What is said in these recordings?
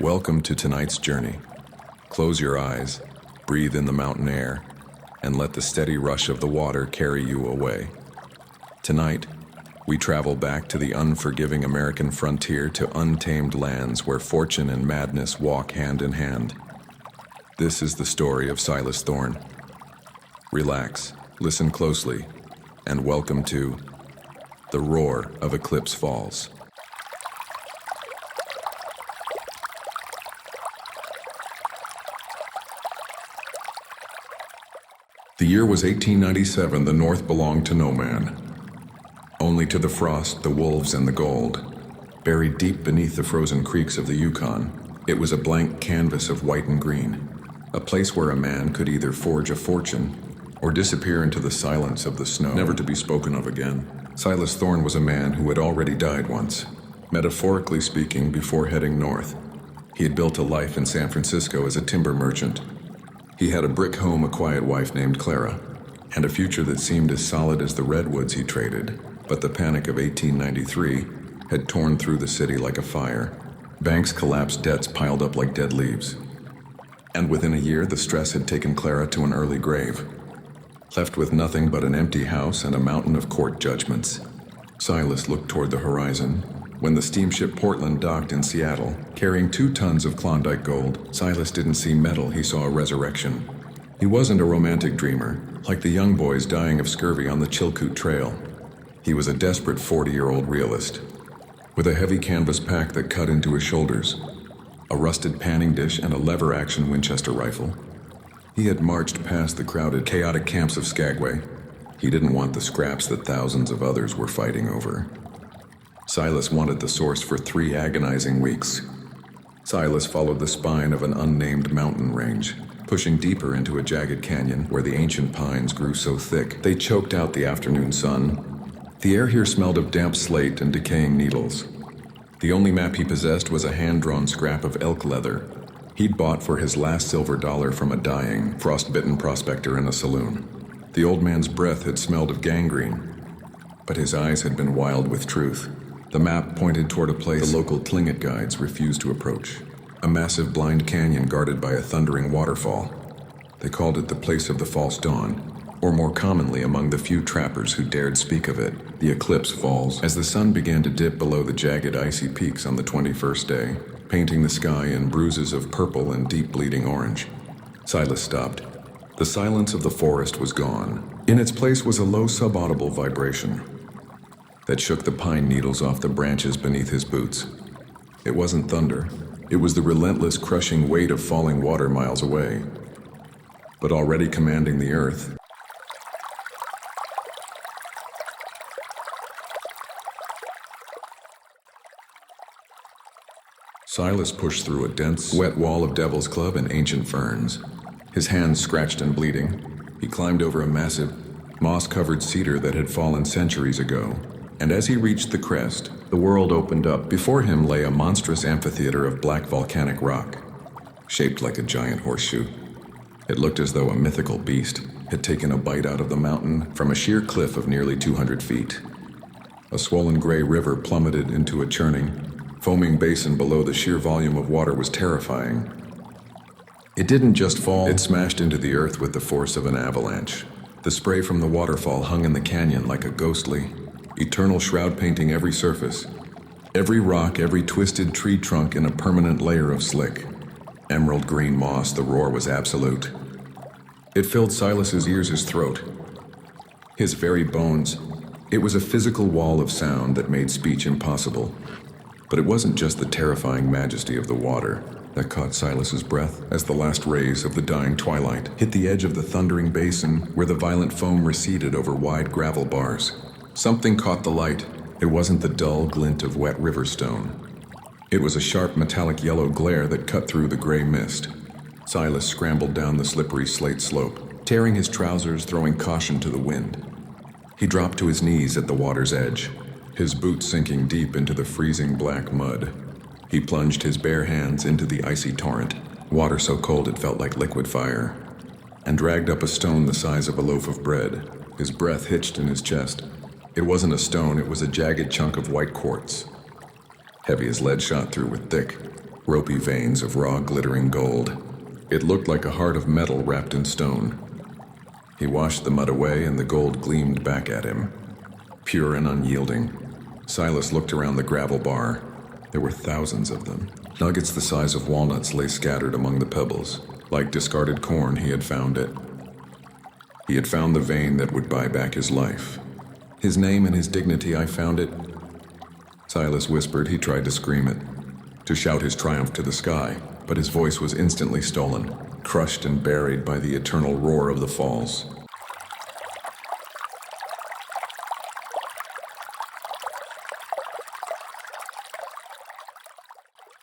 Welcome to tonight's journey. Close your eyes, breathe in the mountain air, and let the steady rush of the water carry you away. Tonight, we travel back to the unforgiving American frontier to untamed lands where fortune and madness walk hand in hand. This is the story of Silas Thorne. Relax, listen closely, and welcome to the Roar of Eclipse Falls. The year was 1897. The North belonged to no man. Only to the frost, the wolves, and the gold. Buried deep beneath the frozen creeks of the Yukon, it was a blank canvas of white and green. A place where a man could either forge a fortune or disappear into the silence of the snow, never to be spoken of again. Silas Thorne was a man who had already died once, metaphorically speaking, before heading north. He had built a life in San Francisco as a timber merchant. He had a brick home, a quiet wife named Clara, and a future that seemed as solid as the redwoods he traded. But the panic of 1893 had torn through the city like a fire. Banks collapsed, debts piled up like dead leaves. And within a year, the stress had taken Clara to an early grave. Left with nothing but an empty house and a mountain of court judgments, Silas looked toward the horizon. When the steamship Portland docked in Seattle, carrying 2 tons of Klondike gold, Silas didn't see metal, he saw a resurrection. He wasn't a romantic dreamer, like the young boys dying of scurvy on the Chilkoot Trail. He was a desperate 40-year-old realist, with a heavy canvas pack that cut into his shoulders, a rusted panning dish, and a lever-action Winchester rifle. He had marched past the crowded, chaotic camps of Skagway. He didn't want the scraps that thousands of others were fighting over. Silas wanted the source for 3 agonizing weeks. Silas followed the spine of an unnamed mountain range, pushing deeper into a jagged canyon where the ancient pines grew so thick they choked out the afternoon sun. The air here smelled of damp slate and decaying needles. The only map he possessed was a hand-drawn scrap of elk leather he'd bought for his last silver dollar from a dying, frost-bitten prospector in a saloon. The old man's breath had smelled of gangrene, but his eyes had been wild with truth. The map pointed toward a place the local Tlingit guides refused to approach, a massive blind canyon guarded by a thundering waterfall. They called it the place of the false dawn, or more commonly among the few trappers who dared speak of it, the Eclipse Falls. As the sun began to dip below the jagged icy peaks on the 21st day, painting the sky in bruises of purple and deep bleeding orange, Silas stopped. The silence of the forest was gone. In its place was a low subaudible vibration that shook the pine needles off the branches beneath his boots. It wasn't thunder. It was the relentless, crushing weight of falling water miles away, but already commanding the earth. Silas pushed through a dense, wet wall of devil's club and ancient ferns. His hands scratched and bleeding, he climbed over a massive, moss-covered cedar that had fallen centuries ago. And as he reached the crest, the world opened up. Before him lay a monstrous amphitheater of black volcanic rock, shaped like a giant horseshoe. It looked as though a mythical beast had taken a bite out of the mountain from a sheer cliff of nearly 200 feet. A swollen gray river plummeted into a churning, foaming basin below. The sheer volume of water was terrifying. It didn't just fall, it smashed into the earth with the force of an avalanche. The spray from the waterfall hung in the canyon like a ghostly, eternal shroud, painting every surface, every rock, every twisted tree trunk in a permanent layer of slick, emerald green moss. The roar was absolute. It filled Silas's ears, his throat, his very bones. It was a physical wall of sound that made speech impossible. But it wasn't just the terrifying majesty of the water that caught Silas's breath as the last rays of the dying twilight hit the edge of the thundering basin where the violent foam receded over wide gravel bars. Something caught the light. It wasn't the dull glint of wet river stone. It was a sharp metallic yellow glare that cut through the gray mist. Silas scrambled down the slippery slate slope, tearing his trousers, throwing caution to the wind. He dropped to his knees at the water's edge, his boots sinking deep into the freezing black mud. He plunged his bare hands into the icy torrent, water so cold it felt like liquid fire, and dragged up a stone the size of a loaf of bread. His breath hitched in his chest. It wasn't a stone, it was a jagged chunk of white quartz, heavy as lead shot through with thick, ropey veins of raw glittering gold. It looked like a heart of metal wrapped in stone. He washed the mud away and the gold gleamed back at him, pure and unyielding. Silas looked around the gravel bar. There were thousands of them. Nuggets the size of walnuts lay scattered among the pebbles. Like discarded corn, he had found it. He had found the vein that would buy back his life. His name and his dignity, I found it. Silas whispered. He tried to scream it, to shout his triumph to the sky, but his voice was instantly stolen, crushed and buried by the eternal roar of the falls.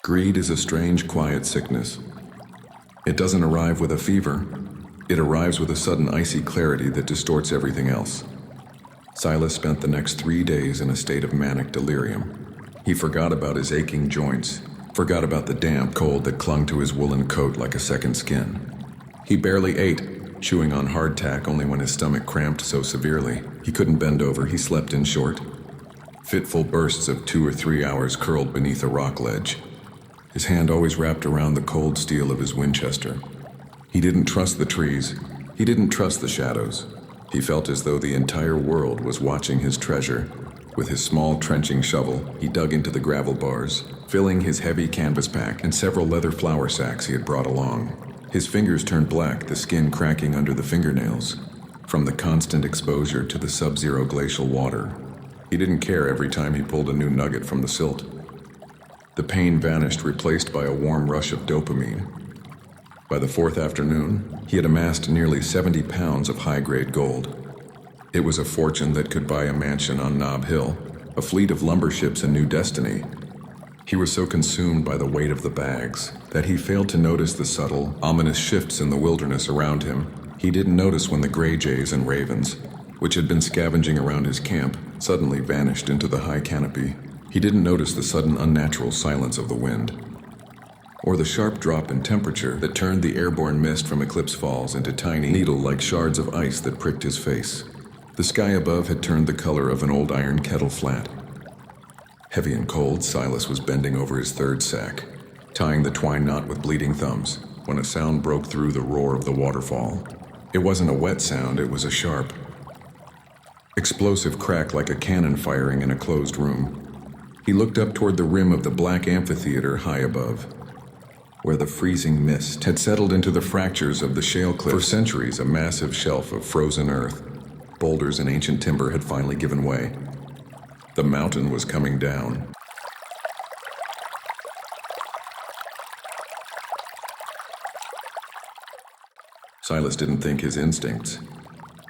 Greed is a strange, quiet sickness. It doesn't arrive with a fever. It arrives with a sudden icy clarity that distorts everything else. Silas spent the next 3 days in a state of manic delirium. He forgot about his aching joints, forgot about the damp cold that clung to his woolen coat like a second skin. He barely ate, chewing on hardtack only when his stomach cramped so severely he couldn't bend over. He slept in short, fitful bursts of 2 or 3 hours curled beneath a rock ledge, his hand always wrapped around the cold steel of his Winchester. He didn't trust the trees. He didn't trust the shadows. He felt as though the entire world was watching his treasure. With his small trenching shovel, he dug into the gravel bars, filling his heavy canvas pack and several leather flour sacks he had brought along. His fingers turned black, the skin cracking under the fingernails, from the constant exposure to the sub-zero glacial water. He didn't care every time he pulled a new nugget from the silt. The pain vanished, replaced by a warm rush of dopamine. By the 4th afternoon, he had amassed nearly 70 pounds of high-grade gold. It was a fortune that could buy a mansion on Nob Hill, a fleet of lumber ships, a new destiny. He was so consumed by the weight of the bags that he failed to notice the subtle, ominous shifts in the wilderness around him. He didn't notice when the gray jays and ravens, which had been scavenging around his camp, suddenly vanished into the high canopy. He didn't notice the sudden unnatural silence of the wind, or the sharp drop in temperature that turned the airborne mist from Eclipse Falls into tiny, needle-like shards of ice that pricked his face. The sky above had turned the color of an old iron kettle flat. Heavy and cold, Silas was bending over his 3rd sack, tying the twine knot with bleeding thumbs, when a sound broke through the roar of the waterfall. It wasn't a wet sound, it was a sharp, explosive crack like a cannon firing in a closed room. He looked up toward the rim of the black amphitheater high above, where the freezing mist had settled into the fractures of the shale cliff. For centuries, a massive shelf of frozen earth, boulders and ancient timber had finally given way. The mountain was coming down. Silas didn't think his instincts,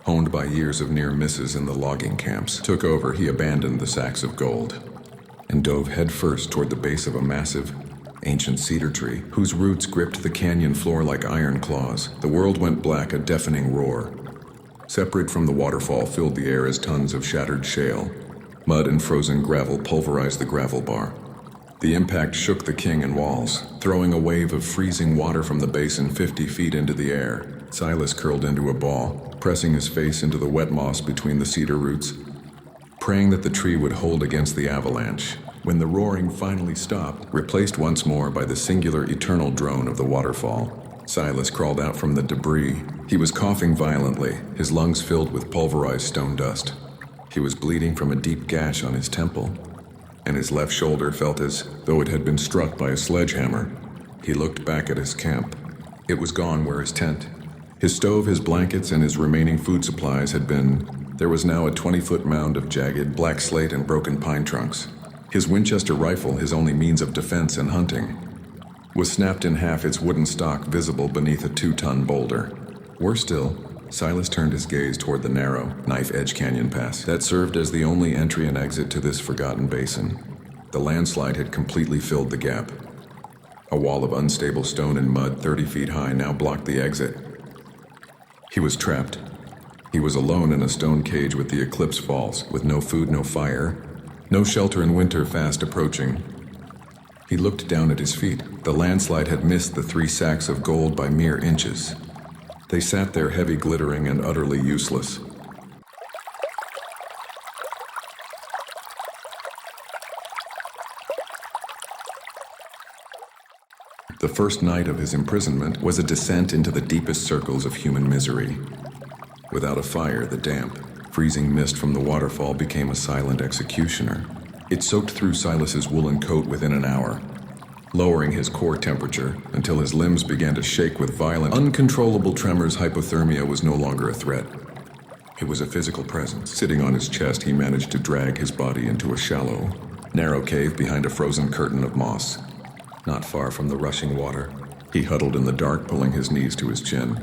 honed by years of near misses in the logging camps, took over. He abandoned the sacks of gold and dove headfirst toward the base of a massive, ancient cedar tree whose roots gripped the canyon floor like iron claws. The world went black, a deafening roar. Separate from the waterfall filled the air as tons of shattered shale, mud and frozen gravel pulverized the gravel bar. The impact shook the canyon walls, throwing a wave of freezing water from the basin 50 feet into the air. Silas curled into a ball, pressing his face into the wet moss between the cedar roots, praying that the tree would hold against the avalanche. When the roaring finally stopped, replaced once more by the singular eternal drone of the waterfall, Silas crawled out from the debris. He was coughing violently, his lungs filled with pulverized stone dust. He was bleeding from a deep gash on his temple, and his left shoulder felt as though it had been struck by a sledgehammer. He looked back at his camp. It was gone where his tent, his stove, his blankets, and his remaining food supplies had been. There was now a 20-foot mound of jagged, black slate and broken pine trunks. His Winchester rifle, his only means of defense and hunting, was snapped in half, its wooden stock visible beneath a 2-ton boulder. Worse still, Silas turned his gaze toward the narrow, knife-edge canyon pass that served as the only entry and exit to this forgotten basin. The landslide had completely filled the gap. A wall of unstable stone and mud 30 feet high now blocked the exit. He was trapped. He was alone in a stone cage with the Eclipse Falls, with no food, no fire, no shelter in winter fast approaching. He looked down at his feet. The landslide had missed the 3 sacks of gold by mere inches. They sat there heavy, glittering, and utterly useless. The first night of his imprisonment was a descent into the deepest circles of human misery. Without a fire, the damp, freezing mist from the waterfall became a silent executioner. It soaked through Silas's woolen coat within an hour, lowering his core temperature until his limbs began to shake with violent, uncontrollable tremors. Hypothermia was no longer a threat. It was a physical presence. Sitting on his chest, he managed to drag his body into a shallow, narrow cave behind a frozen curtain of moss. Not far from the rushing water, he huddled in the dark, pulling his knees to his chin,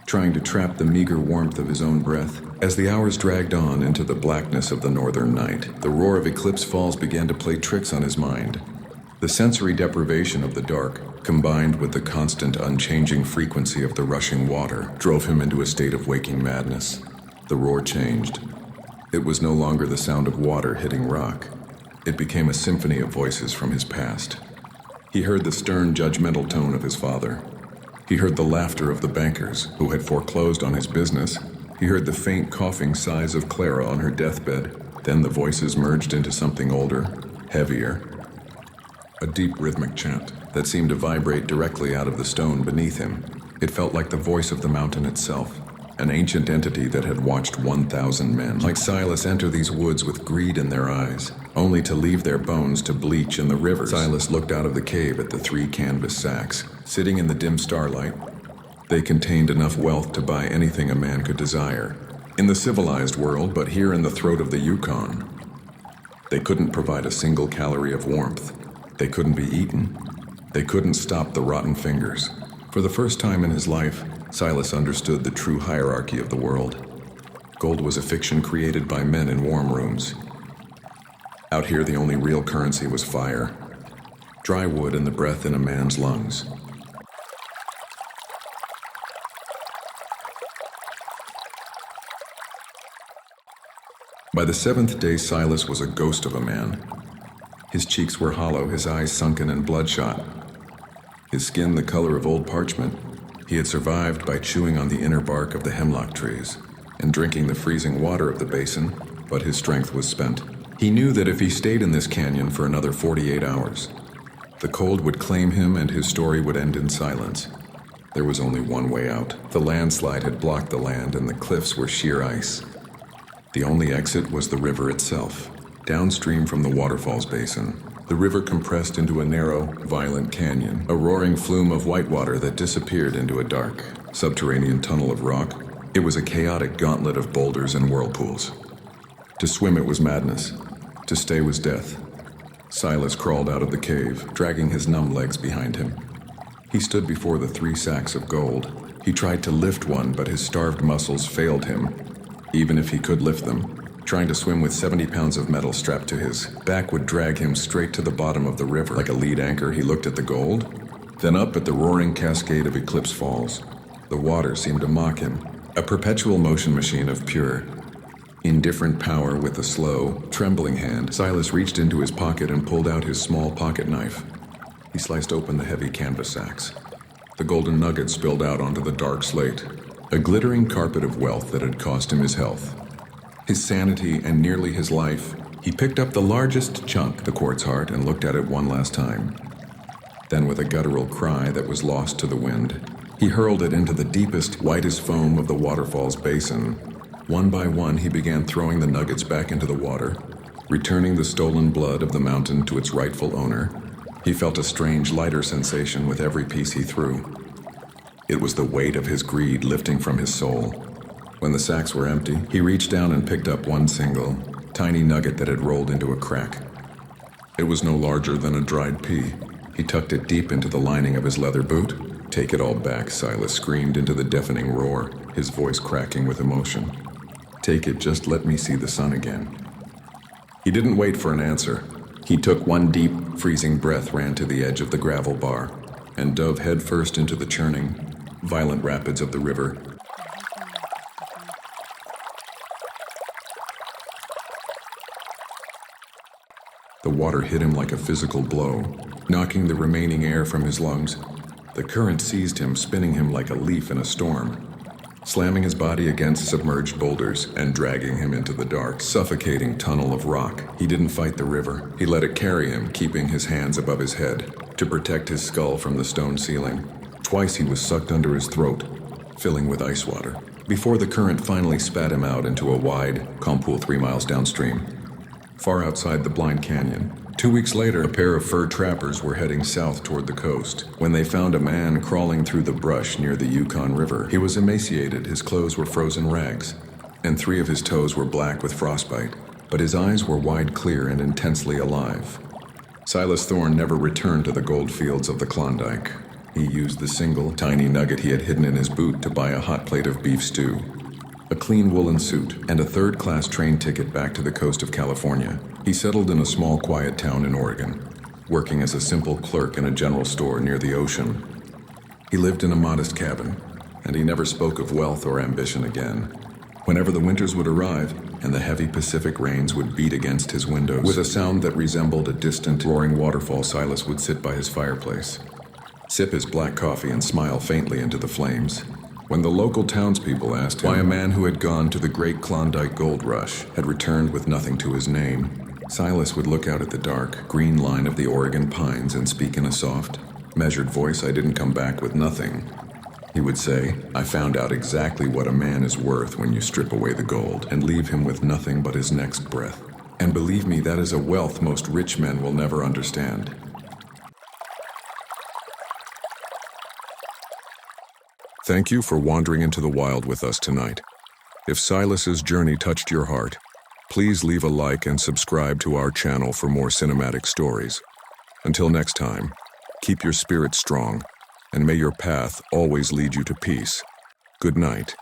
trying to trap the meager warmth of his own breath. As the hours dragged on into the blackness of the northern night, the roar of Eclipse Falls began to play tricks on his mind. The sensory deprivation of the dark, combined with the constant, unchanging frequency of the rushing water, drove him into a state of waking madness. The roar changed. It was no longer the sound of water hitting rock. It became a symphony of voices from his past. He heard the stern, judgmental tone of his father. He heard the laughter of the bankers who had foreclosed on his business. He heard the faint, coughing sighs of Clara on her deathbed. Then the voices merged into something older, heavier. A deep, rhythmic chant that seemed to vibrate directly out of the stone beneath him. It felt like the voice of the mountain itself, an ancient entity that had watched 1,000 men like Silas enter these woods with greed in their eyes, only to leave their bones to bleach in the rivers. Silas looked out of the cave at the 3 canvas sacks, sitting in the dim starlight. They contained enough wealth to buy anything a man could desire. In the civilized world, but here in the throat of the Yukon, they couldn't provide a single calorie of warmth. They couldn't be eaten. They couldn't stop the rotten fingers. For the first time in his life, Silas understood the true hierarchy of the world. Gold was a fiction created by men in warm rooms. Out here, the only real currency was fire, dry wood, and the breath in a man's lungs. By the 7th day, Silas was a ghost of a man. His cheeks were hollow, his eyes sunken and bloodshot. His skin the color of old parchment. He had survived by chewing on the inner bark of the hemlock trees and drinking the freezing water of the basin, but his strength was spent. He knew that if he stayed in this canyon for another 48 hours, the cold would claim him and his story would end in silence. There was only one way out. The landslide had blocked the land and the cliffs were sheer ice. The only exit was the river itself. Downstream from the waterfall's basin, the river compressed into a narrow, violent canyon, a roaring flume of white water that disappeared into a dark, subterranean tunnel of rock. It was a chaotic gauntlet of boulders and whirlpools. To swim it was madness. To stay was death. Silas crawled out of the cave, dragging his numb legs behind him. He stood before the 3 sacks of gold. He tried to lift one, but his starved muscles failed him, even if he could lift them. Trying to swim with 70 pounds of metal strapped to his back would drag him straight to the bottom of the river. Like a lead anchor, he looked at the gold, then up at the roaring cascade of Eclipse Falls. The water seemed to mock him, a perpetual motion machine of pure, indifferent power. With a slow, trembling hand, Silas reached into his pocket and pulled out his small pocket knife. He sliced open the heavy canvas sacks. The golden nugget spilled out onto the dark slate, a glittering carpet of wealth that had cost him his health, his sanity, and nearly his life. He picked up the largest chunk, the quartz heart, and looked at it one last time. Then, with a guttural cry that was lost to the wind, he hurled it into the deepest, whitest foam of the waterfall's basin. One by one, he began throwing the nuggets back into the water, returning the stolen blood of the mountain to its rightful owner. He felt a strange, lighter sensation with every piece he threw. It was the weight of his greed lifting from his soul. When the sacks were empty, he reached down and picked up one single, tiny nugget that had rolled into a crack. It was no larger than a dried pea. He tucked it deep into the lining of his leather boot. "Take it all back," Silas screamed into the deafening roar, his voice cracking with emotion. "Take it, just let me see the sun again." He didn't wait for an answer. He took one deep, freezing breath, ran to the edge of the gravel bar, and dove headfirst into the churning, violent rapids of the river. The water hit him like a physical blow, knocking the remaining air from his lungs. The current seized him, spinning him like a leaf in a storm, slamming his body against submerged boulders and dragging him into the dark, suffocating tunnel of rock. He didn't fight the river. He let it carry him, keeping his hands above his head, to protect his skull from the stone ceiling. Twice he was sucked under his throat, filling with ice water, before the current finally spat him out into a wide calm pool 3 miles downstream, far outside the blind canyon. 2 weeks later, a pair of fur trappers were heading south toward the coast when they found a man crawling through the brush near the Yukon River. He was emaciated, his clothes were frozen rags, and 3 of his toes were black with frostbite, but his eyes were wide, clear, and intensely alive. Silas Thorne never returned to the gold fields of the Klondike. He used the single, tiny nugget he had hidden in his boot to buy a hot plate of beef stew, a clean woolen suit, and a third-class train ticket back to the coast of California. He settled in a small, quiet town in Oregon, working as a simple clerk in a general store near the ocean. He lived in a modest cabin, and he never spoke of wealth or ambition again. Whenever the winters would arrive, and the heavy Pacific rains would beat against his windows, with a sound that resembled a distant, roaring waterfall, Silas would sit by his fireplace, sip his black coffee, and smile faintly into the flames. When the local townspeople asked him why a man who had gone to the great Klondike gold rush had returned with nothing to his name, Silas would look out at the dark, green line of the Oregon pines and speak in a soft, measured voice. "I didn't come back with nothing," he would say. "I found out exactly what a man is worth when you strip away the gold and leave him with nothing but his next breath. And believe me, that is a wealth most rich men will never understand." Thank you for wandering into the wild with us tonight. If Silas's journey touched your heart, please leave a like and subscribe to our channel for more cinematic stories. Until next time, keep your spirit strong, and may your path always lead you to peace. Good night.